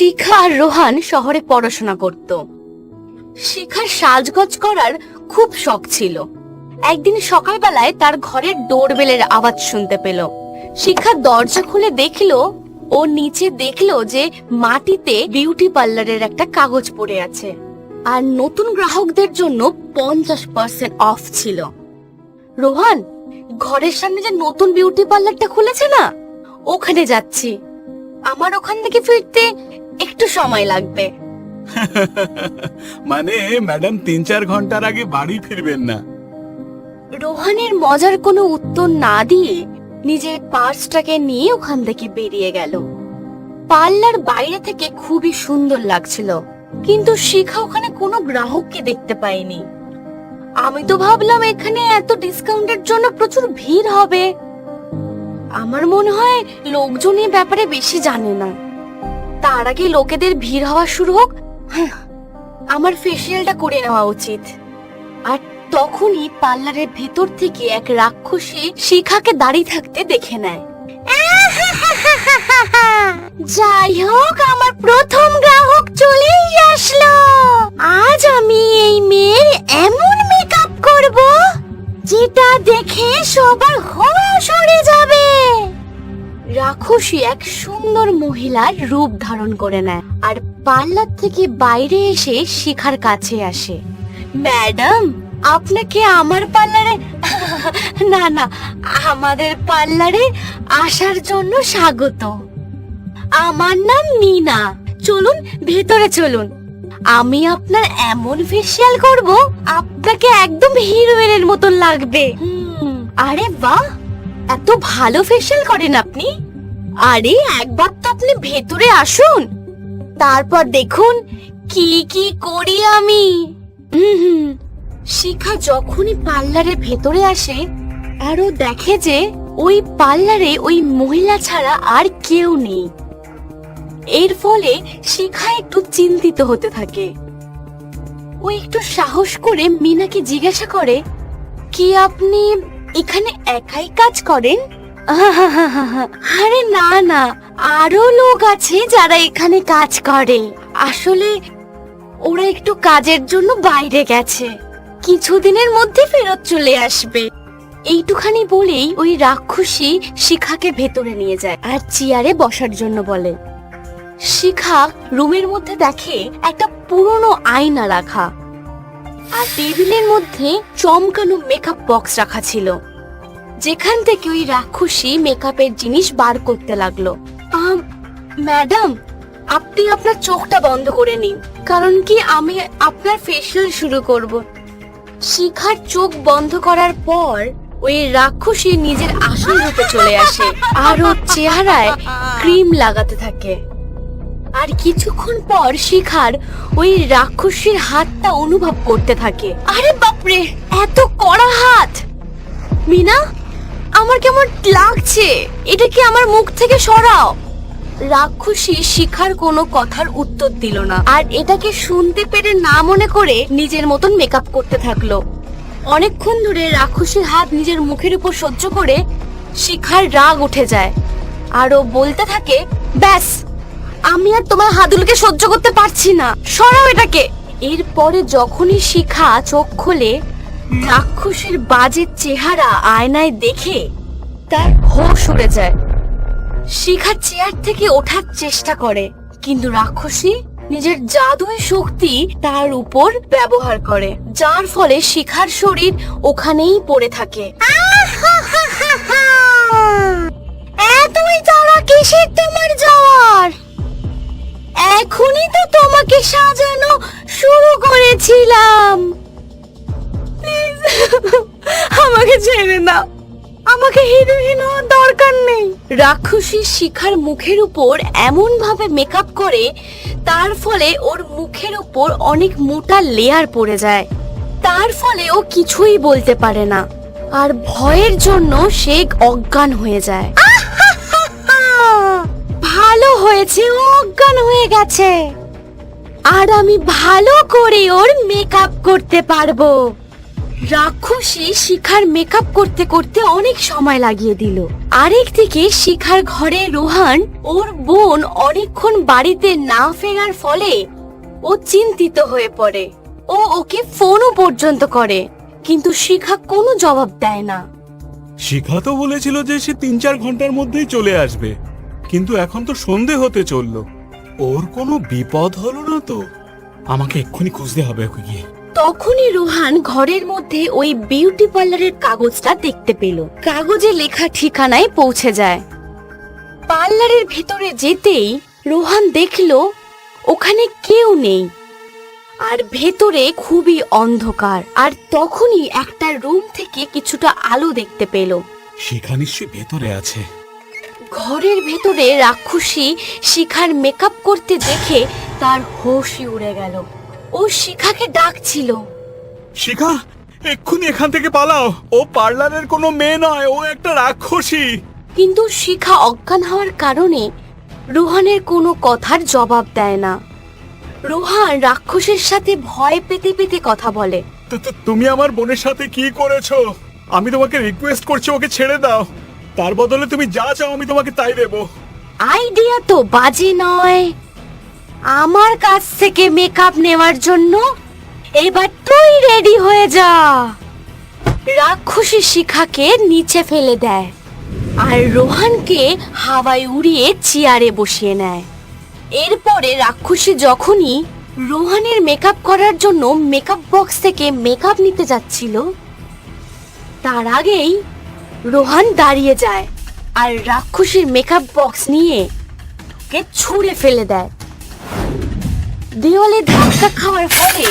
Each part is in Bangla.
শিখা আর রোহান শহরে পড়াশোনা করত। শিখার সাজগোজ করার খুব শখ ছিল। একদিন সকালবেলায় তার ঘরের ডোরবেলের আওয়াজ শুনতে পেল। শিখা দরজা খুলে দেখলো, ও নিচে দেখলো যে মাটিতে বিউটি পার্লারের একটা কাগজ পড়ে আছে, আর নতুন গ্রাহকদের জন্য 50% অফ ছিল। রোহান, ঘরের সামনে যে নতুন বিউটি পার্লারটা খুলেছে না, ওখানে যাচ্ছি। আমার ওখান থেকে ফিরতে একটু সময় লাগবে। মানে ম্যাডাম 3-4 ঘন্টার আগে বাড়ি ফিরবেন না? রোহানের মজার কোনো উত্তর না দিয়ে নিজের পার্সটাকে নিয়ে ওখান থেকে বেরিয়ে গেল। পার্লার বাইরে থেকে খুবই সুন্দর লাগছিল, কিন্তু শিখা ওখানে কোনো গ্রাহককে দেখতে পায়নি। আমি তো ভাবলাম এখানে এত ডিসকাউন্টের জন্য প্রচুর ভিড় হবে। আমার মনে হয় লোকজন এই ব্যাপারে বেশি জানে না। তার আগে লোকেদের ভিড় হওয়া শুরু হোক, আমার ফেসিয়ালটা করে নেওয়া উচিত। আর তখনই পার্লারের ভেতর থেকে এক রাক্ষসী শিখাকে দাঁড়িয়ে থাকতে দেখে নেয়। যাই হোক, আমার প্রথম গ্রাহক চলেই আসলো। আজ আমি এই মেয়ের এমন মেকআপ করব যেটা দেখে সবার হোশ উড়ে যাবে। রাক্ষসী এক সুন্দর মহিলার রূপ ধারণ করে নেয় আর পার্লার থেকে বাইরে এসে শিখার কাছে আসে। ম্যাডাম, আপনাকে আমার পার্লারে না না আমাদের পার্লারে আসার জন্য স্বাগত। আমার নাম নীনা। চলুন ভেতরে চলুন। আমি আপনার এমন ফেসিয়াল করব আপনাকে একদম হিরোইনের মতন লাগবে। আরে বাহ, এত ভালো ফেসিয়াল করেন আপনি। আরে একবার তো আপনি ভেতরে আসুন, তারপর দেখুন কি কি করি আমি। শিখা যখনই পার্লারের ভেতরে আসে আরো দেখে যে ওই পার্লারে ওই মহিলা ছাড়া আর কেউ নেই। এর ফলে শিখা একটু চিন্তিত হতে থাকে। ও একটু সাহস করে মিনাকে জিজ্ঞাসা করে, কি আপনি এখানে একাই কাজ করেন? আরে না না, আরো লোক আছে যারা এখানে কাজ করে। আসলে ওরা একটু কাজের জন্য বাইরে গেছে, কিছুদিনের মধ্যে ফেরত চলে আসবে। এইটুখানি বলেই ওই রাক্ষসী শিখাকে ভেতরে নিয়ে যায় আর চেয়ারে বসার জন্য বলে। শিখা রুমের মধ্যে দেখে একটা পুরনো আয়না রাখা, আর টেবিলের মধ্যে চমকানো মেকআপ বক্স রাখা ছিল, যেখান থেকে ওই রাক্ষসী মেকআপের জিনিস বার করতে লাগলো। ম্যাডাম, আপনি আপনার চোখটা বন্ধ করে নিন, কারণ কি আমি আপনার ফেসিয়াল শুরু করব। শিখার চোখ বন্ধ করার পর ওই রাক্ষসী নিজের আসল রূপে চলে আসে আর ওর চেহারায় ক্রিম লাগাতে থাকে। আর কিছুক্ষণ পর শিখার ওই রাক্ষসীর হাতটা অনুভব করতে থাকে। আরে বাপরে, এত কড়া হাত! মিনা, আমার কেমন লাগছে, এটা কি আমার মুখ থেকে সরাও। রাক্ষসী শিখার কোনো কথার উত্তর দিল না, আর এটাকে শুনতে পেরে না মনে করে নিজের মতন মেকআপ করতে থাকলো। অনেকক্ষণ ধরে রাক্ষসীর হাত নিজের মুখের উপর সহ্য করে শিখার রাগ উঠে যায়, আর ও বলতে থাকে, ব্যাস, আমি আর তোমার হাতগুলোকে সহ্য করতে পারছি না, সরাও এটাকে। এরপরে যখনই শিখা চোখ খোলে, রাক্ষসীর বাজে চেহারা আয়নায় দেখে তার হোশ উড়ে যায়। শিখা চেয়ার থেকে ওঠার চেষ্টা করে, কিন্তু রাক্ষসী নিজের জাদুই শক্তি তার উপর ব্যবহার করে, যার ফলে শিখার শরীর ওখানেই পড়ে থাকে। এতই তারা কিসের তোমার যাওয়ার? এখনই তো তোমাকে সাজানো শুরু করেছিলাম। আমাকে ছেড়ে দাও, আমাকে হিরোইন হওয়ার দরকার নেই। রাক্ষসী শিখার মুখের উপর এমন ভাবে মেকআপ করে তার ফলে ওর মুখের উপর অনেক মোটা লেয়ার পড়ে যায়। তার ফলে ও কিছুই বলতে পারে না, আর ভয়ের জন্য সে অজ্ঞান হয়ে যায়। ভালো হয়েছে ও অজ্ঞান হয়ে গেছে, আর আমি ভালো করে ওর মেকআপ করতে পারবো। রাক্ষসী শিখার মেকআপ করতে করতে অনেক সময় লাগিয়ে দিল। আরেকদিকে শিখার ঘরে রোহান ওর বোন অনেকক্ষণ বাড়িতে না ফেরার ফলে ও চিন্তিত হয়ে পড়ে। ও ওকে ফোনও পর্যন্ত করে, কিন্তু শিখা কোনো জবাব দেয় না। শিখা তো বলেছিল যে সে 3-4 ঘন্টার মধ্যেই চলে আসবে, কিন্তু এখন তো সন্ধে হতে চললো। ওর কোনো বিপদ হলো না তো? আমাকে এক্ষুনি খুঁজতে হবে ওকে গিয়ে। তখনই রোহান ঘরের মধ্যে ওই বিউটি পার্লারের কাগজটা দেখতে পেল। কাগজে লেখা ঠিকানায় পৌঁছে যায়। পার্লারের ভেতরে যেতেই রোহান দেখল ওখানে কেউ নেই, আর ভেতরে খুবই অন্ধকার। আর তখনই একটা রুম থেকে কিছুটা আলো দেখতে পেল। শিখা নিশ্চয়ই ভেতরে আছে। ঘরের ভেতরে রাক্ষসী শিখার মেকআপ করতে দেখে তার হোশই উড়ে গেল। ও শিখাকে ডাকছিল। শিখা, এক্ষুনি এখান থেকে পালাও। ও পার্লারের কোনো মেয়ে নয়, ও একটা রাক্ষসী। কিন্তু শিখা অজ্ঞান হওয়ার কারণে রোহানের কোনো কথার জবাব দেয় না। রোহান রাক্ষসের সাথে ভয় পেতে পেতে কথা বলে। তুমি আমার বোনের সাথে কি করেছো? আমি তোমাকে রিকোয়েস্ট করছি ওকে ছেড়ে দাও। তার বদলে তুমি যা চাও আমি তোমাকে তাই দেবো। আইডিয়া তো বাজে নয়। আমার কাছ থেকে মেকআপ নেওয়ার জন্য এবার তুই রেডি হয়ে যা। রাক্ষসী শিখাকে নিচে ফেলে দেয় আর রোহানকে হাওয়ায় উড়িয়ে চেয়ারে বসিয়ে নেয়। এরপরে রাক্ষসী যখনই রোহানের মেকআপ করার জন্য মেকআপ বক্স থেকে মেকআপ নিতে যাচ্ছিল, তার আগেই রোহান দাঁড়িয়ে যায় আর রাক্ষসীর মেকআপ বক্স নিয়ে ওকে ছুঁড়ে ফেলে দেয়। দেওয়ালে ধাক্কা খাওয়ার ফলে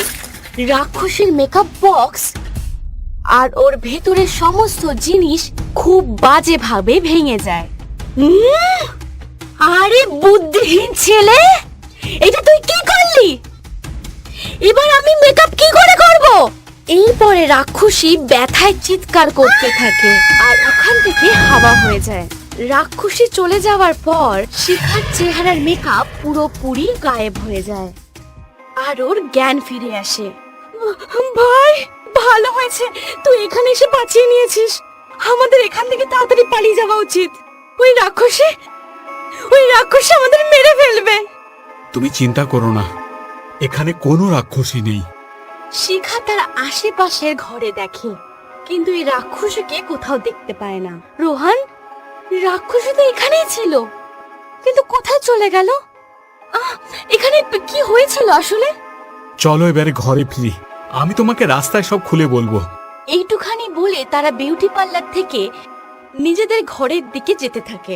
রাক্ষসীর মেকআপ বক্স আর ওর ভেতরের সমস্ত জিনিস খুব বাজেভাবে ভেঙে যায়। আরে বুদ্ধিহীন ছেলে, এটা তুই কি করলি? এবার আমি মেকআপ কি করে করব? এরপরে রাক্ষসী ব্যথায় চিৎকার করতে থাকে আর ওখান থেকে হাওয়া হয়ে যায়। রাক্ষসী চলে যাওয়ার পর শিখার চেহারার মেকআপ পুরোপুরি গায়েব হয়ে যায় আর ওর জ্ঞান ফিরে আসে। ভাই, ভালো হয়েছে তুই এখানে এসে বাঁচিয়ে নিয়েছিস। আমাদের এখান থেকে তাড়াতাড়ি পালিয়ে যাওয়া উচিত। ওই রাক্ষসী আমাদের মেরে ফেলবে। তুমি চিন্তা করো না, এখানে কোনো রাক্ষসী নেই। শিখা তার আশেপাশের ঘরে দেখে, কিন্তু এই রাক্ষসীকে কোথাও দেখতে পায় না। রোহান, রাক্ষসী তো এখানেই ছিল, কিন্তু কোথায় চলে গেল? এখানে কি হয়েছিল আসলে? চলো এবারে ঘরে ফিরি, আমি তোমাকে রাস্তায় সব খুলে বলবো। এইটুখানি বলে তারা বিউটি পার্লার থেকে নিজেদের ঘরের দিকে যেতে থাকে।